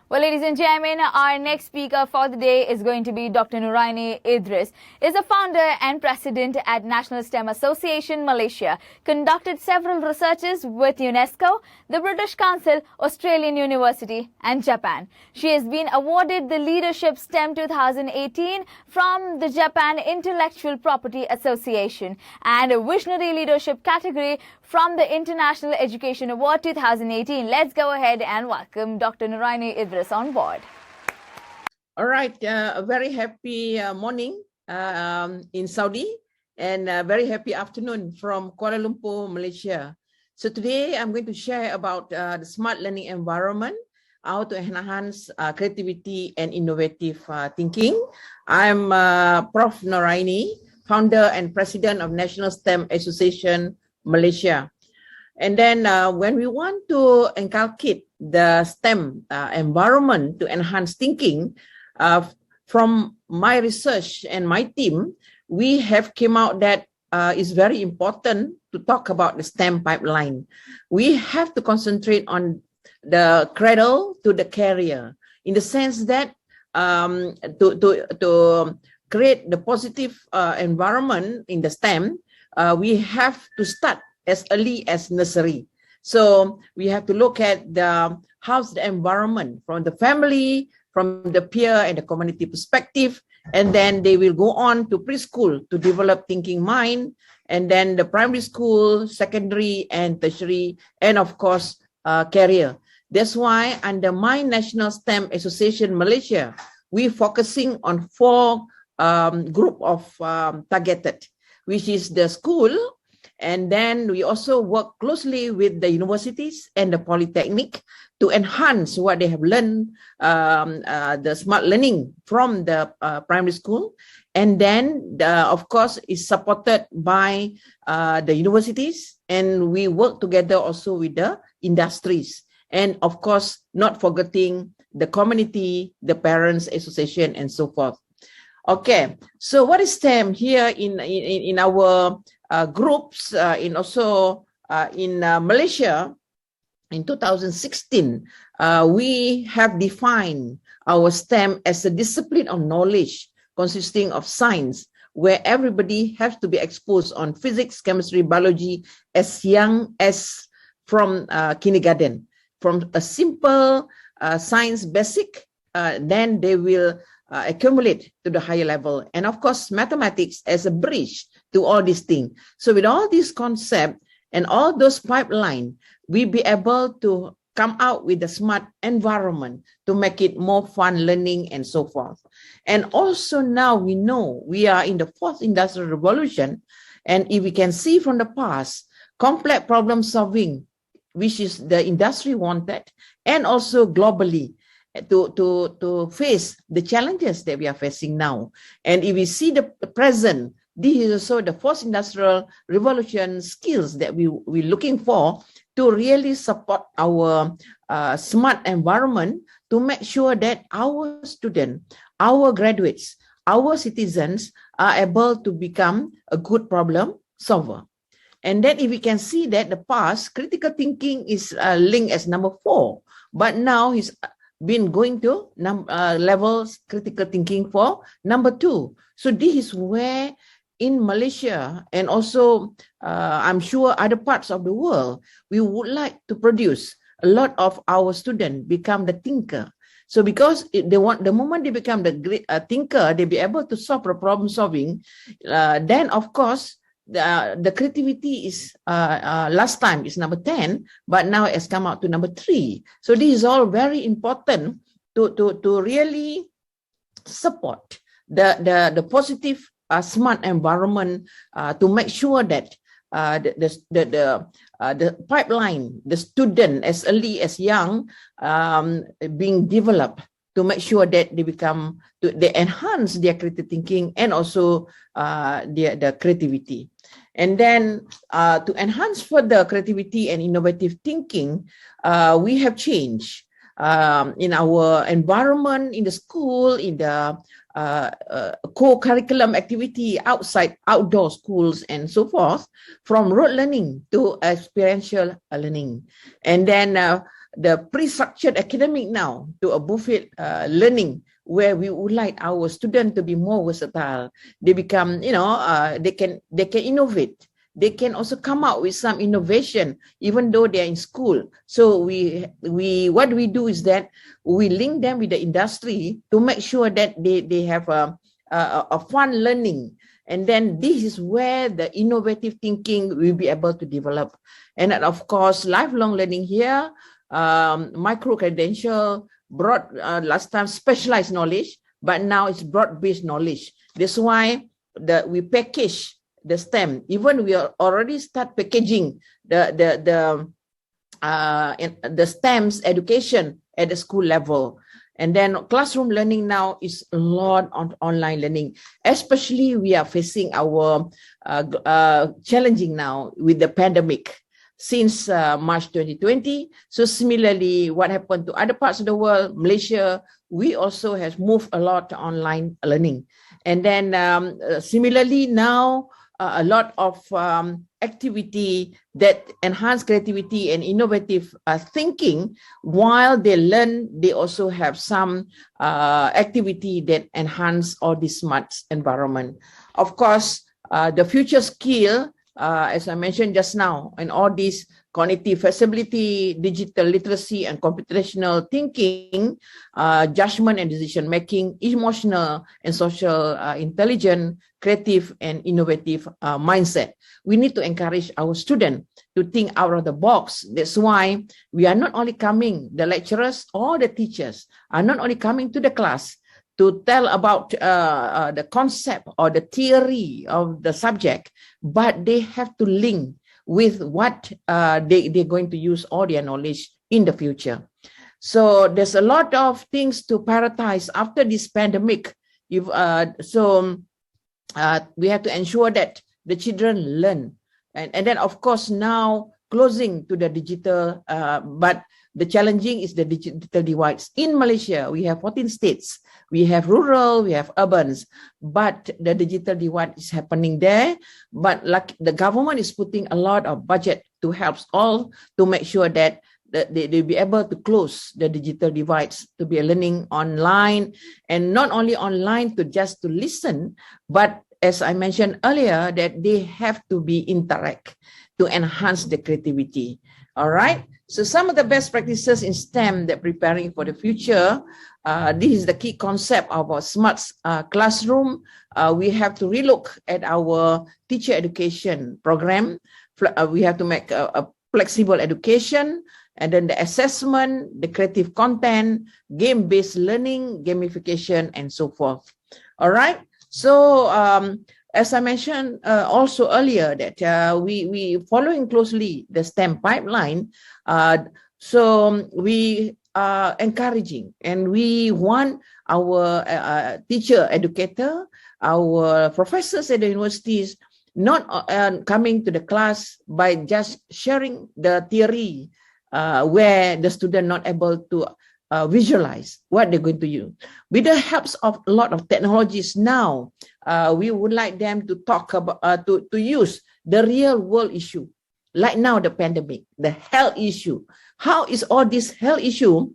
Well, ladies and gentlemen, our next speaker for the day is going to be Dr. Noraini Idris. Is a founder and president at National STEM Association Malaysia. Conducted several researches with UNESCO, the British Council, Australian University and Japan. She has been awarded the Leadership STEM 2018 from the Japan Intellectual Property Association and a Visionary Leadership category from the International Education Award 2018. Let's go ahead and welcome Dr. Noraini Idris on board. All right, a very happy morning in Saudi and a very happy afternoon from Kuala Lumpur, Malaysia. So today I'm going to share about the smart learning environment, how to enhance creativity and innovative thinking. I'm Prof. Noraini, founder and president of National STEM Association Malaysia. And then when we want to inculcate the STEM environment to enhance thinking, from my research and my team, we have came out that it's very important to talk about the STEM pipeline. We have to concentrate on the cradle to the career, in the sense that to create the positive environment in the STEM, we have to start as early as nursery. So we have to look at how's the environment from the family, from the peer and the community perspective, and then they will go on to preschool to develop thinking mind, and then the primary school, secondary and tertiary, and of course, career. That's why under my National STEM Association Malaysia, we're focusing on 4 group of targeted, which is the school. And then we also work closely with the universities and the polytechnic to enhance what they have learned, the smart learning from the primary school. And then, of course, is supported by the universities. And we work together also with the industries. And of course, not forgetting the community, the parents association, and so forth. Okay, so what is STEM here in our groups, in Malaysia? In 2016, we have defined our STEM as a discipline of knowledge consisting of science, where everybody has to be exposed on physics, chemistry, biology as young as from kindergarten. From a simple science basic, then they will accumulate to the higher level. And of course, mathematics as a bridge to all these things. So with all these concepts and all those pipeline, we be able to come out with a smart environment to make it more fun learning and so forth. And also now we know we are in the 4th industrial revolution. And if we can see from the past, complex problem solving, which is the industry wanted, and also globally, to face the challenges that we are facing now. And if we see the present, this is also the 4th industrial revolution skills that we're looking for to really support our smart environment, to make sure that our students, our graduates, our citizens are able to become a good problem solver. And then if we can see that the past, critical thinking is linked as number 4, but now he's been going to levels critical thinking for number 2. So this is where in Malaysia and also I'm sure other parts of the world, we would like to produce a lot of our students become the thinker. So because they want, the moment they become the great thinker, they be able to solve the problem solving. Then of course, the creativity is last time is number 10, but now it has come out to number 3. So this is all very important to really support the positive smart environment to make sure that the pipeline, the student as early as young, being developed to make sure that they become, they enhance their critical thinking and also the creativity. And then to enhance further creativity and innovative thinking, we have changed in our environment, in the school, in the co-curriculum activity outside, outdoor schools and so forth, from rote learning to experiential learning. And then the pre-structured academic now to a buffet learning, where we would like our students to be more versatile. They become, they can innovate. They can also come out with some innovation, even though they're in school. So what we do is that we link them with the industry to make sure that they have a fun learning. And then this is where the innovative thinking will be able to develop. And then, of course, lifelong learning here, micro-credential, broad, last time specialized knowledge, but now it's broad-based knowledge. That's why we package the STEM. Even we already start packaging the STEM's education at the school level. And then classroom learning now is a lot on online learning, especially we are facing our challenging now with the pandemic since March 2020. So similarly, what happened to other parts of the world, Malaysia, we also have moved a lot to online learning. And then similarly now, a lot of activity that enhance creativity and innovative thinking. While they learn, they also have some activity that enhance all this smart environment. Of course, the future skill, as I mentioned just now, and all these cognitive flexibility, digital literacy, and computational thinking, judgment and decision making, emotional and social intelligence, creative and innovative mindset. We need to encourage our students to think out of the box. That's why we are not only coming, the lecturers or the teachers are not only coming to the class to tell about the concept or the theory of the subject, but they have to link with what they're going to use all their knowledge in the future. So there's a lot of things to prioritize after this pandemic. We have to ensure that the children learn. And then, of course, now closing to the digital, but the challenging is the digital divides. In Malaysia, we have 14 states. We have rural, we have urbans, but the digital divide is happening there. But like the government is putting a lot of budget to help all to make sure that they'll be able to close the digital divides, to be learning online, and not only online to just to listen, but as I mentioned earlier, that they have to be interact to enhance the creativity. All right. So some of the best practices in STEM that preparing for the future, this is the key concept of our smart classroom. We have to relook at our teacher education program. We have to make a flexible education, and then the assessment, the creative content, game-based learning, gamification, and so forth. All right. So as I mentioned also earlier, that we following closely the STEM pipeline. So we are encouraging, and we want our teacher, educator, our professors at the universities not coming to the class by just sharing the theory where the student not able to visualize what they're going to use. With the help of a lot of technologies now, we would like them to talk about, to use the real world issue. Like now, the pandemic, the health issue. How is all this health issue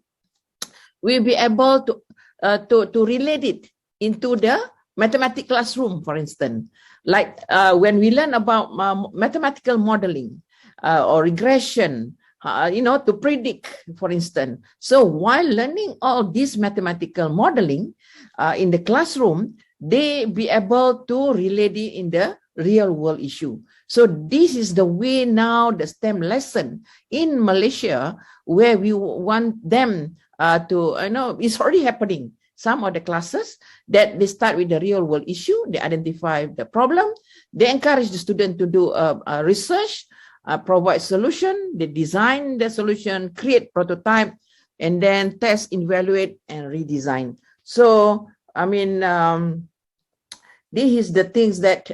will be able to relate it into the mathematical classroom, for instance. Like when we learn about mathematical modeling or regression, to predict, for instance. So while learning all this mathematical modeling in the classroom, they be able to relate it in the real world issue. So this is the way now the STEM lesson in Malaysia, where we want them to, it's already happening. Some of the classes that they start with the real world issue, they identify the problem, they encourage the student to do research, provide solution, they design the solution, create prototype, and then test, evaluate, and redesign. So, this is the things that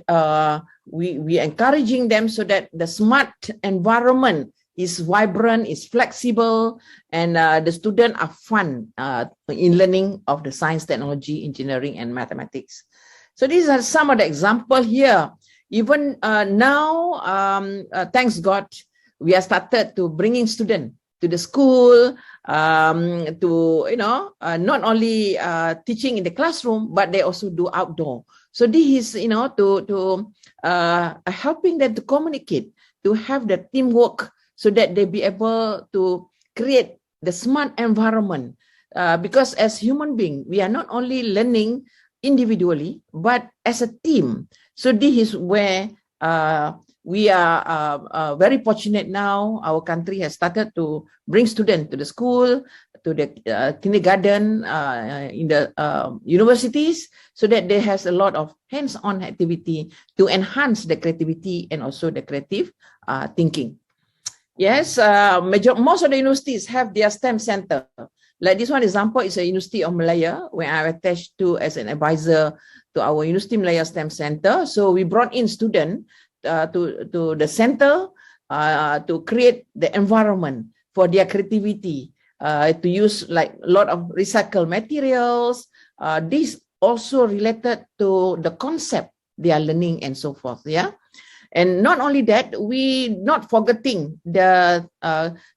we encouraging them so that the smart environment is vibrant, is flexible, and the students are fun in learning of the science, technology, engineering, and mathematics. So these are some of the examples here. Even now, thanks God, we have started to bringing students to the school, to, not only teaching in the classroom, but they also do outdoor. So this is, to helping them to communicate, to have the teamwork, so that they be able to create the smart environment. Because as human beings, we are not only learning individually, but as a team. So this is where we are very fortunate now. Our country has started to bring students to the school, to the kindergarten, in the universities, so that there has a lot of hands-on activity to enhance the creativity and also the creative thinking. Yes, most of the universities have their STEM center. Like this one example is a University of Malaya, where I'm attached to as an advisor to our University Malaya STEM Center. So we brought in students to the center to create the environment for their creativity, to use like a lot of recycled materials. This also related to the concept they are learning and so forth. Yeah. And not only that, we not forgetting the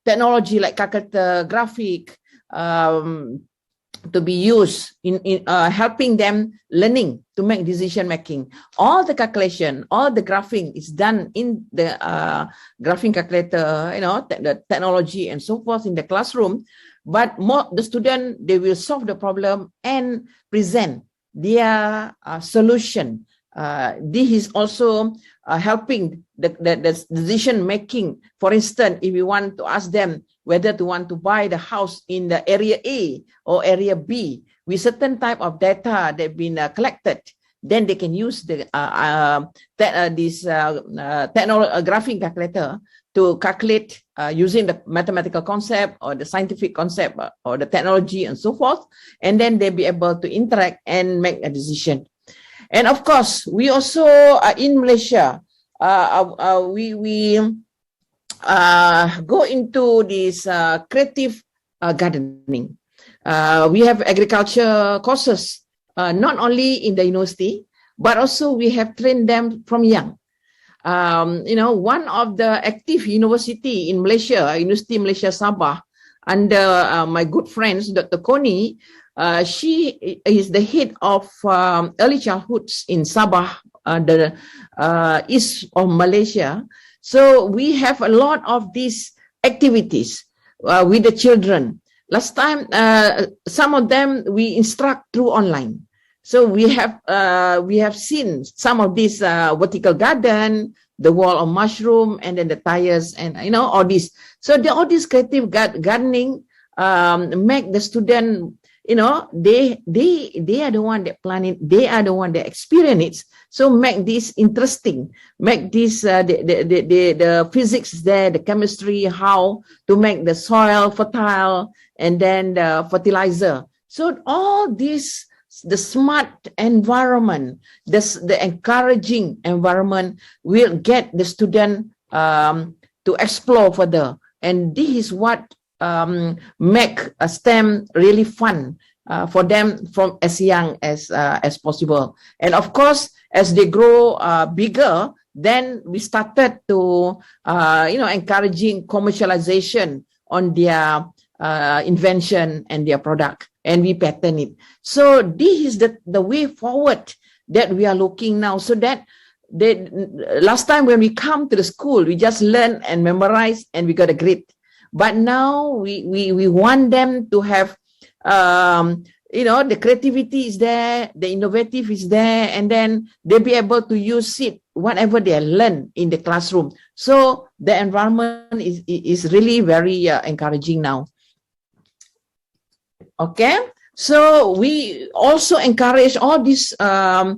technology like calculator, graphic, to be used in helping them learning to make decision making. All the calculation, all the graphing is done in the graphing calculator, the technology and so forth in the classroom. But the student, they will solve the problem and present their solution. This is also helping the decision making. For instance, if we want to ask them whether to want to buy the house in the area A or area B, with certain type of data that have been collected, then they can use the graphing calculator to calculate using the mathematical concept or the scientific concept or the technology and so forth, and then they'll be able to interact and make a decision. And of course, we also in Malaysia, we go into this creative gardening. We have agriculture courses, not only in the university, but also we have trained them from young. One of the active university in Malaysia, University Malaysia Sabah, under my good friends, Dr. Koni, she is the head of early childhoods in Sabah, the east of Malaysia. So we have a lot of these activities with the children. Last time, some of them we instruct through online. So we have seen some of these vertical garden, the wall of mushroom, and then the tires, and all this. So all this creative gardening make the student, they are the one that plan it, they are the one that experience it. So make this interesting, make this the physics there, the chemistry, how to make the soil fertile, and then the fertilizer. So all this, the smart environment, the encouraging environment will get the student to explore further. And this is what make a STEM really fun for them from as young as possible. And of course, as they grow bigger, then we started to encouraging commercialization on their invention and their product, and we patent it. So this is the way forward that we are looking now. So that last time when we come to the school, we just learn and memorize and we got a grade. But now we want them to have, the creativity is there, the innovative is there, and then they'll be able to use it, whatever they learn in the classroom. So the environment is really very encouraging now. Okay, so we also encourage all these smart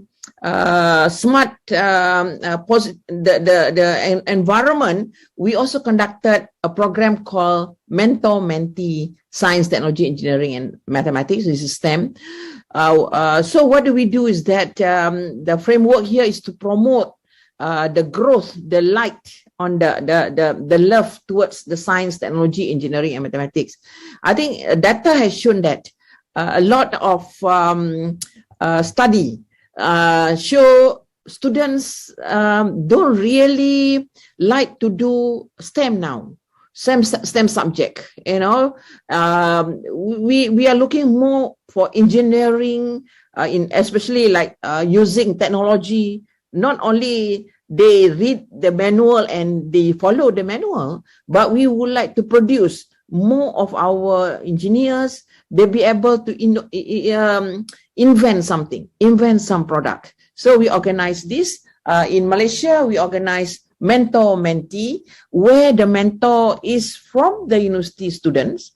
the environment. We also conducted a program called Mentor-Mentee Science, Technology, Engineering, and Mathematics. This is STEM. So what do we do is that the framework here is to promote the growth, the light on the love towards the science, technology, engineering, and mathematics. I think data has shown that a lot of study show students don't really like to do STEM now. STEM subject. We are looking more for engineering, especially like using technology. Not only they read the manual and they follow the manual, but we would like to produce more of our engineers. They'll be able to invent some product. So we organize this. In Malaysia, we organize mentor-mentee, where the mentor is from the university students,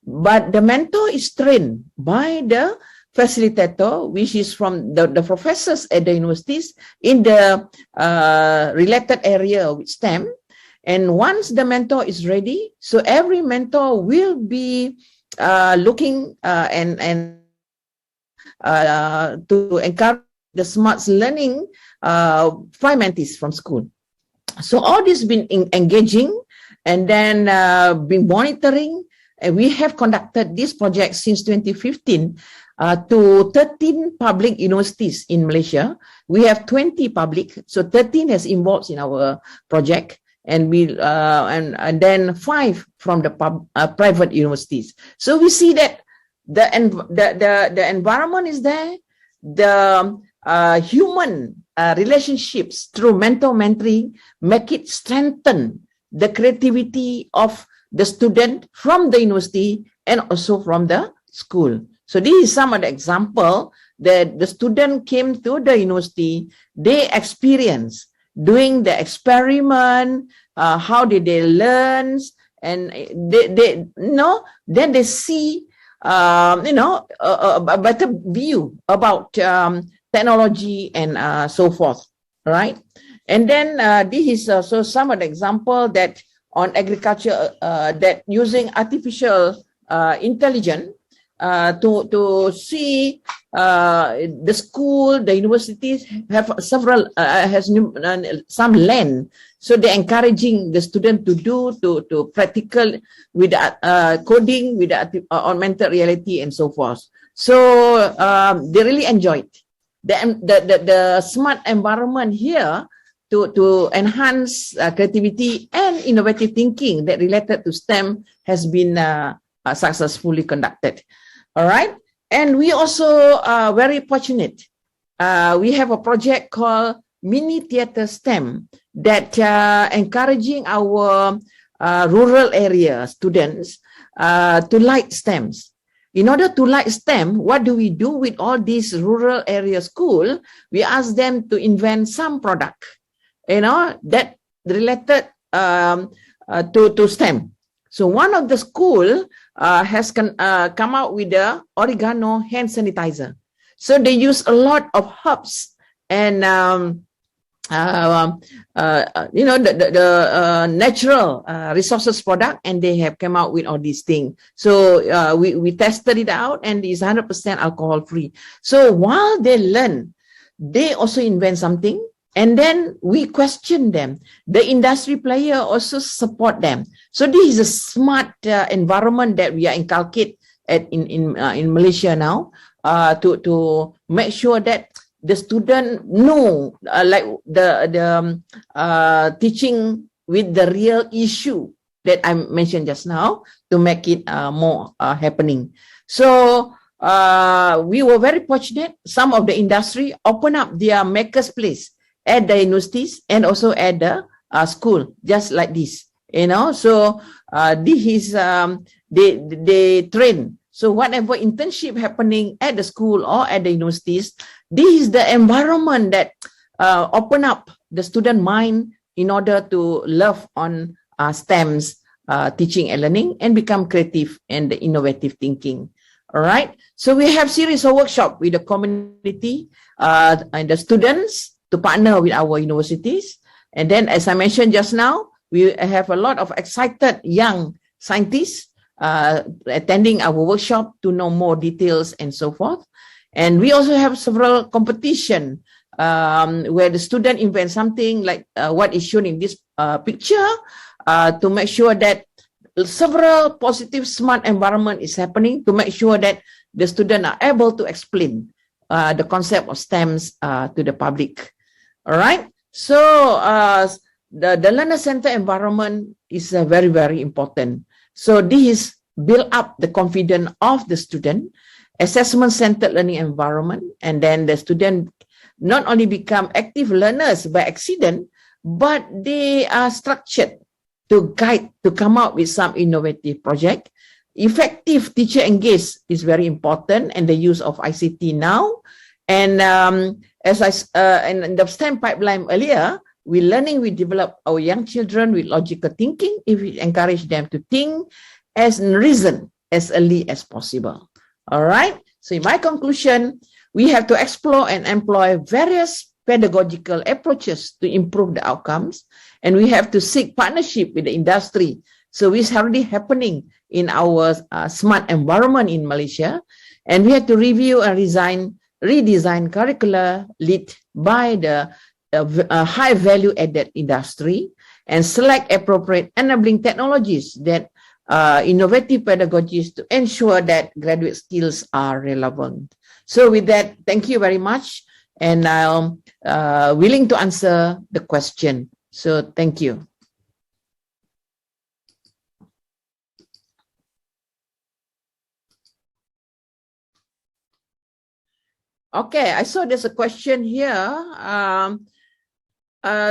but the mentor is trained by the facilitator, which is from the professors at the universities in the related area with STEM. And once the mentor is ready, so every mentor will be looking and to encourage the smart learning 5 mentees from school. So all this been engaging and then been monitoring. And we have conducted this project since 2015 to 13 public universities in Malaysia. We have 20 public, so 13 has involved in our project, and we and then 5 from the private universities. So we see that the environment is there, the human relationships through mentoring make it strengthen the creativity of the student from the university and also from the school. So this is some of the example that the student came to the university, they experience doing the experiment, how did they learn, and they then they see a better view about technology and so forth, right? And then this is also some of the example that on agriculture that using artificial intelligence to see the school, the universities have several has some land, so they're encouraging the student to do to practical with coding with augmented reality and so forth. So they really enjoyed the smart environment here to enhance creativity and innovative thinking that related to STEM has been successfully conducted. All right. And we also are very fortunate. We have a project called Mini Theater STEM that encouraging our rural area students to like STEMs. In order to like STEM, what do we do with all these rural area school? We ask them to invent some product, that related to STEM. So one of the school has come out with the oregano hand sanitizer. So they use a lot of herbs and the natural resources product, and they have come out with all these things. So we tested it out, and it's 100% alcohol free. So while they learn, they also invent something. And then we question them. The industry player also support them. So this is a smart environment that we are inculcate in Malaysia now to make sure that the student know like the teaching with the real issue that I mentioned just now to make it more happening. So we were very fortunate. Some of the industry open up their makers place at the universities and also at the school, just like this, So this is they train. So whatever internship happening at the school or at the universities, this is the environment that open up the student mind in order to love on STEMs, teaching and learning, and become creative and innovative thinking. All right. So we have series of workshop with the community and the students to partner with our universities. And then, as I mentioned just now, we have a lot of excited young scientists attending our workshop to know more details and so forth. And we also have several competition where the student invent something like what is shown in this picture to make sure that several positive smart environment is happening to make sure that the student are able to explain the concept of STEMs to the public. All right. So the learner center environment is very, very important. So this build up the confidence of the student, assessment-centered learning environment, and then the student not only become active learners by accident, but they are structured to guide, to come up with some innovative project. Effective teacher engagement is very important, and the use of ICT now. And as I in the STEM pipeline earlier, we develop our young children with logical thinking if we encourage them to think as reason as early as possible. All right. So in my conclusion, we have to explore and employ various pedagogical approaches to improve the outcomes, and we have to seek partnership with the industry. So it's already happening in our smart environment in Malaysia, and we have to review and redesign curricula led by the high value added industry, and select appropriate enabling technologies that innovative pedagogies to ensure that graduate skills are relevant. So with that, thank you very much, and I'm willing to answer the question. So thank you. Okay, I saw there's a question here.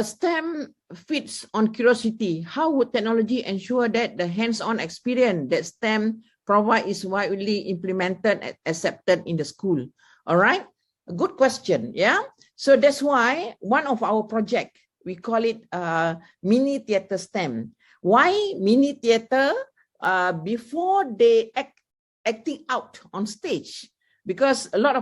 STEM fits on curiosity. How would technology ensure that the hands-on experience that STEM provide is widely implemented and accepted in the school? All right, a good question. Yeah, so that's why one of our project, we call it mini theater STEM. Why mini theater? Before they acting out on stage, because a lot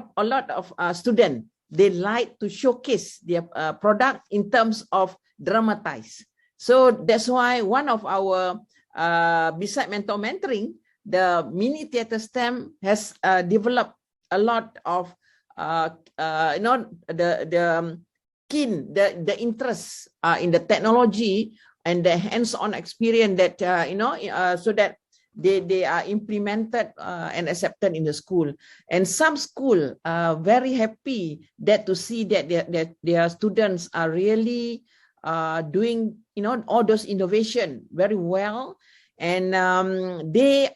of students, they like to showcase their product in terms of dramatize. So that's why one of our beside mentoring, the mini theater STEM has developed a lot of the interest in the technology and the hands-on experience that so that they are implemented and accepted in the school. And some school are very happy that to see that their students are really doing all those innovation very well, and they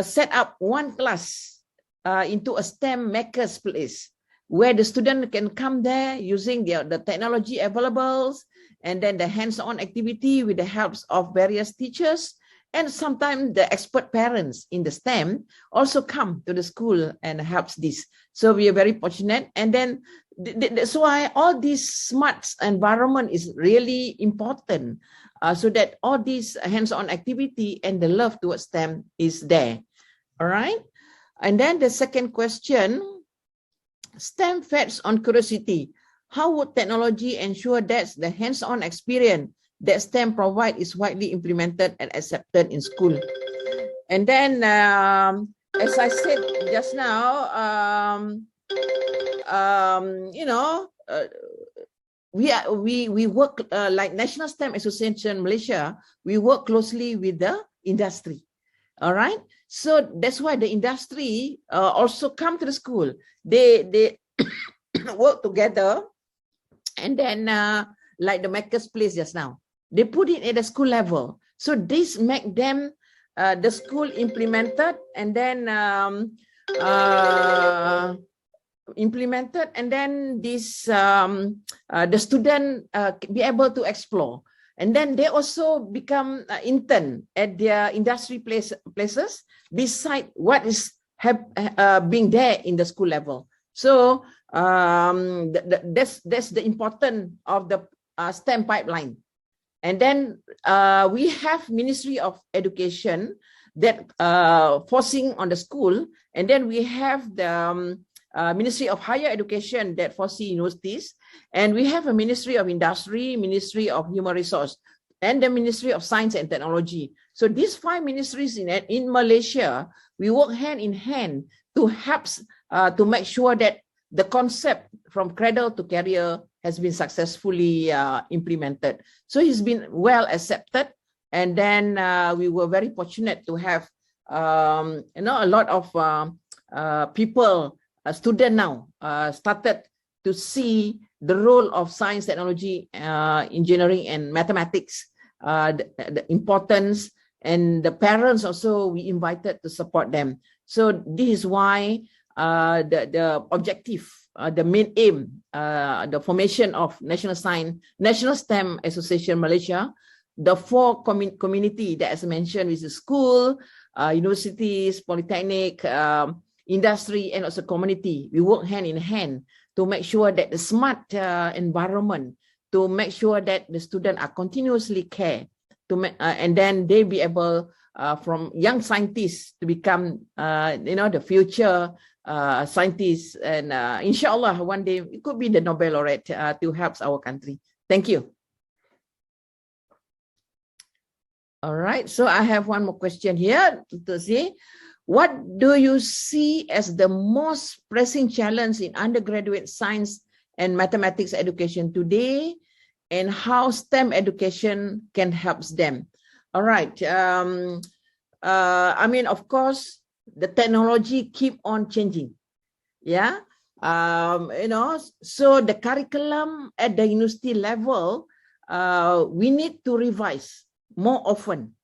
set up one class into a STEM makers place where the student can come there using the technology available, and then the hands-on activity with the helps of various teachers, and sometimes the expert parents in the STEM also come to the school and helps this. So we are very fortunate, and then that's why all this smart environment is really important, so that all this hands-on activity and the love towards STEM is there. All right. And then the second question, STEM feds on curiosity. How would technology ensure that the hands-on experience that STEM provide is widely implemented and accepted in school? And then, as I said just now, we work like National STEM Association Malaysia. We work closely with the industry. All right. So that's why the industry also come to the school. They work together, and then like the makers place just now, they put it at the school level. So this make them the school implemented, and then this the student be able to explore, and then they also become intern at their industry places beside what is being there in the school level. So that's the importance of the STEM pipeline. And then we have Ministry of Education that forcing on the school, and then we have the Ministry of Higher Education that foresee universities, and we have a Ministry of Industry, Ministry of Human Resource, and the Ministry of Science and Technology. So these 5 ministries in Malaysia, we work hand in hand to help to make sure that the concept from cradle to career has been successfully implemented. So it's been well accepted, and then we were very fortunate to have a lot of people, students now started to see the role of science, technology, engineering, and mathematics, the importance, and the parents also we invited to support them. So this is why the objective, the main aim, the formation of National STEM Association Malaysia, the four community that as mentioned, which is school, universities, polytechnic, industry, and also community. We work hand in hand to make sure that the smart environment, to make sure that the students are continuously cared, and then they be able from young scientists to become the future scientists, and inshallah one day it could be the Nobel laureate to help our country. Thank you. All right, so I have one more question here to see. What do you see as the most pressing challenge in undergraduate science and mathematics education today, and how STEM education can help them? All right. I mean, of course, the technology keep on changing. Yeah. So the curriculum at the university level, we need to revise more often.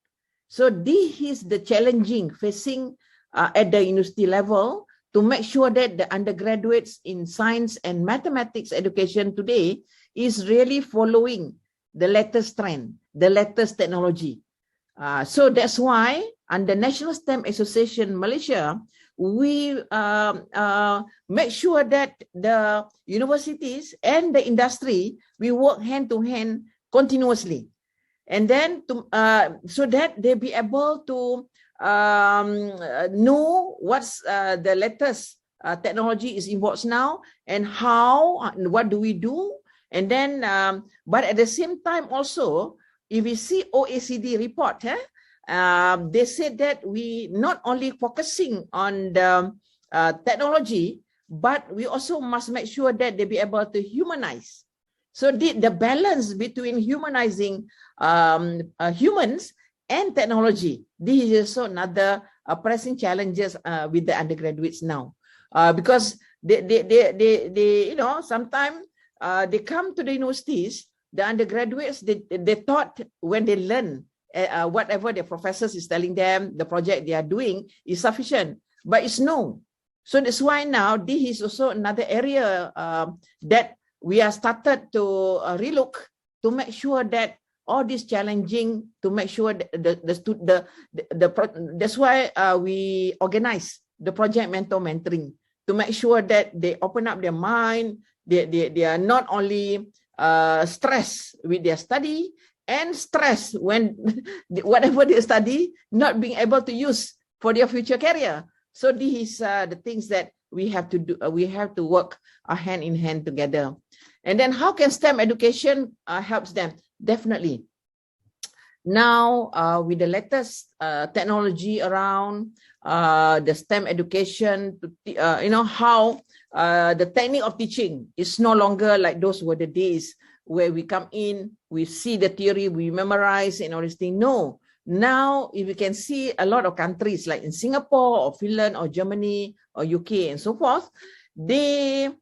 So this is the challenging facing at the university level, to make sure that the undergraduates in science and mathematics education today is really following the latest trend, the latest technology. So that's why under National STEM Association Malaysia, we make sure that the universities and the industry, we work hand to hand continuously. And then so that they be able to know what's the latest technology is involved now, and how, what do we do. And then, but at the same time also, if we see OECD report, they said that we not only focusing on the technology, but we also must make sure that they be able to humanize. So the balance between humanizing humans and technology, this is also another pressing challenges with the undergraduates now, because they sometimes they come to the universities, the undergraduates, they thought when they learn whatever the professors is telling them, the project they are doing is sufficient, but it's no. So that's why now this is also another area that we are started to relook, to make sure that all this challenging, to make sure that that's why we organize the project mentoring, to make sure that they open up their mind, they are not only stressed with their study, and stressed when whatever they study not being able to use for their future career. So this is the things that we have to do. We have to work hand in hand together. And then how can STEM education helps them? Definitely. Now, with the latest technology around the STEM education, how the technique of teaching is no longer like those were the days where we come in, we see the theory, we memorize and all this thing. No. Now, if you can see a lot of countries like in Singapore or Finland or Germany or UK and so forth, the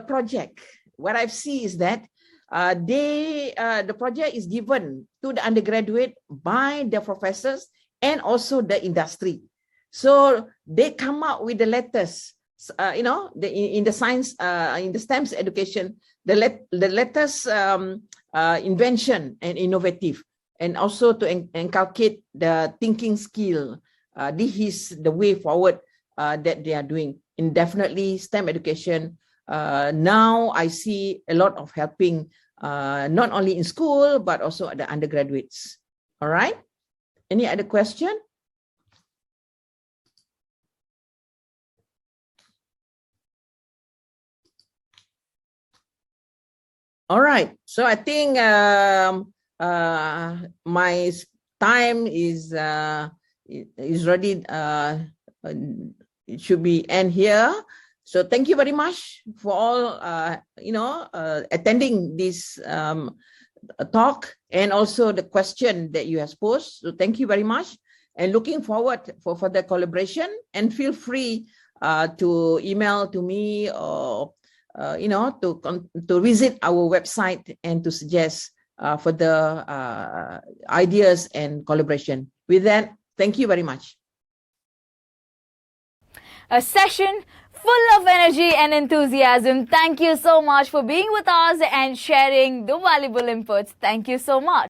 project, what I've seen is that the project is given to the undergraduate by the professors and also the industry. So they come up with the latest, in the science, in the STEM education, the latest invention and innovative, and also to inculcate the thinking skill. This is the way forward that they are doing. Indefinitely STEM education. Now I see a lot of helping, not only in school, but also at the undergraduates. All right. Any other question? All right. So I think my time is ready. It should be end here. So thank you very much for all, attending this talk, and also the question that you have posed. So thank you very much, and looking forward for further collaboration. And feel free to email to me or to visit our website and to suggest further ideas and collaboration. With that, thank you very much. A session full of energy and enthusiasm. Thank you so much for being with us and sharing the valuable inputs. Thank you so much.